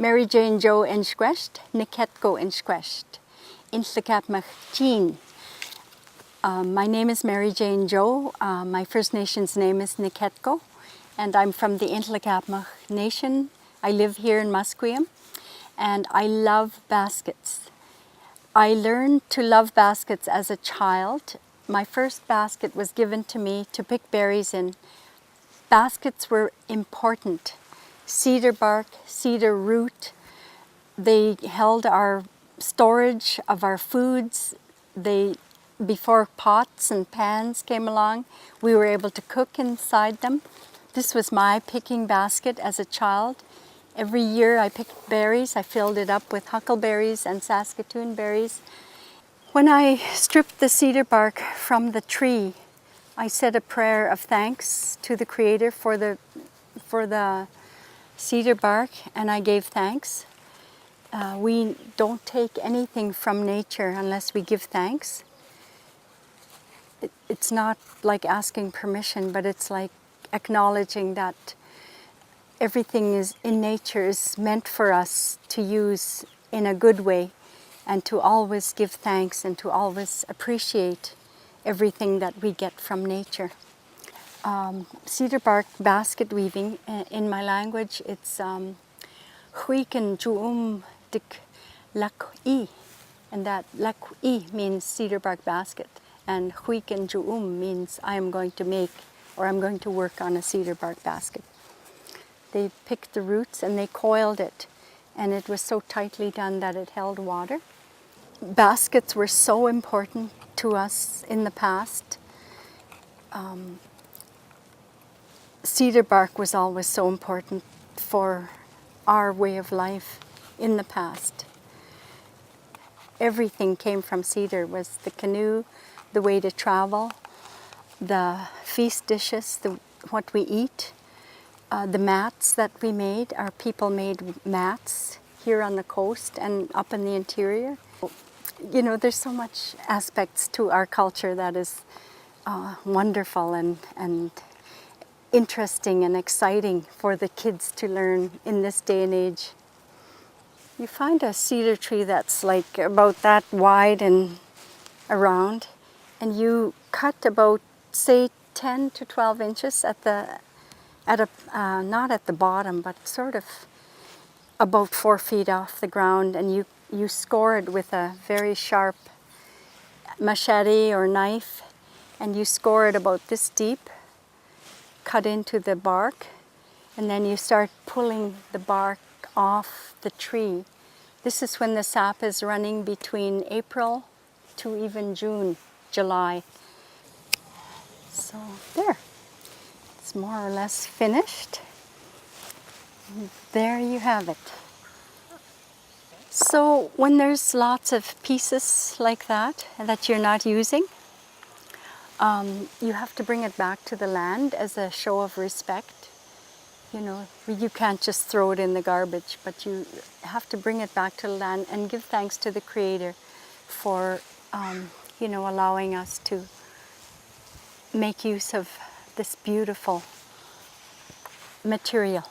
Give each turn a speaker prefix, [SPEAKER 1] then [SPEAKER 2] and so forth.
[SPEAKER 1] Mary Jane Joe en squeshed, Niketko en squeshed. Intlakapmach Jean. My name is Mary Jane Joe. My First Nation's name is Niketko, and I'm from the Intlakapmach Nation. I live here in Musqueam, and I love baskets. I learned to love baskets as a child. My first basket was given to me to pick berries in. Baskets were important. Cedar bark, cedar root. They held our storage of our foods. Before pots and pans came along, we were able to cook inside them. This was my picking basket as a child. Every year I picked berries. I filled it up with huckleberries and Saskatoon berries. When I stripped the cedar bark from the tree, I said a prayer of thanks to the Creator for the cedar bark, and I gave thanks. We don't take anything from nature unless we give thanks. It's not like asking permission, but it's like acknowledging that everything is in nature is meant for us to use in a good way, and to always give thanks and to always appreciate everything that we get from nature. Cedar bark basket weaving, in my language, it's Huiken Juum Dik Lakui, and that Lakui means cedar bark basket, and Huiken Juum means I am going to make, or I'm going to work on a cedar bark basket. They picked the roots and they coiled it, and it was so tightly done that it held water. Baskets were so important to us in the past. Cedar bark was always so important for our way of life in the past. Everything came from cedar. Was the canoe, the way to travel, the feast dishes, what we eat, the mats that we made. Our people made mats here on the coast and up in the interior. You know, there's so much aspects to our culture that is wonderful and interesting and exciting for the kids to learn in this day and age. You find a cedar tree that's like about that wide and around, and you cut about, say, 10 to 12 inches not at the bottom, but sort of about 4 feet off the ground, and you score it with a very sharp machete or knife, and you score it about this deep, cut into the bark, and then you start pulling the bark off the tree. This is when the sap is running between April to even June, July. So there, it's more or less finished. There you have it. So when there's lots of pieces like that you're not using, you have to bring it back to the land as a show of respect. You know, you can't just throw it in the garbage, but you have to bring it back to the land and give thanks to the Creator for, you know, allowing us to make use of this beautiful material.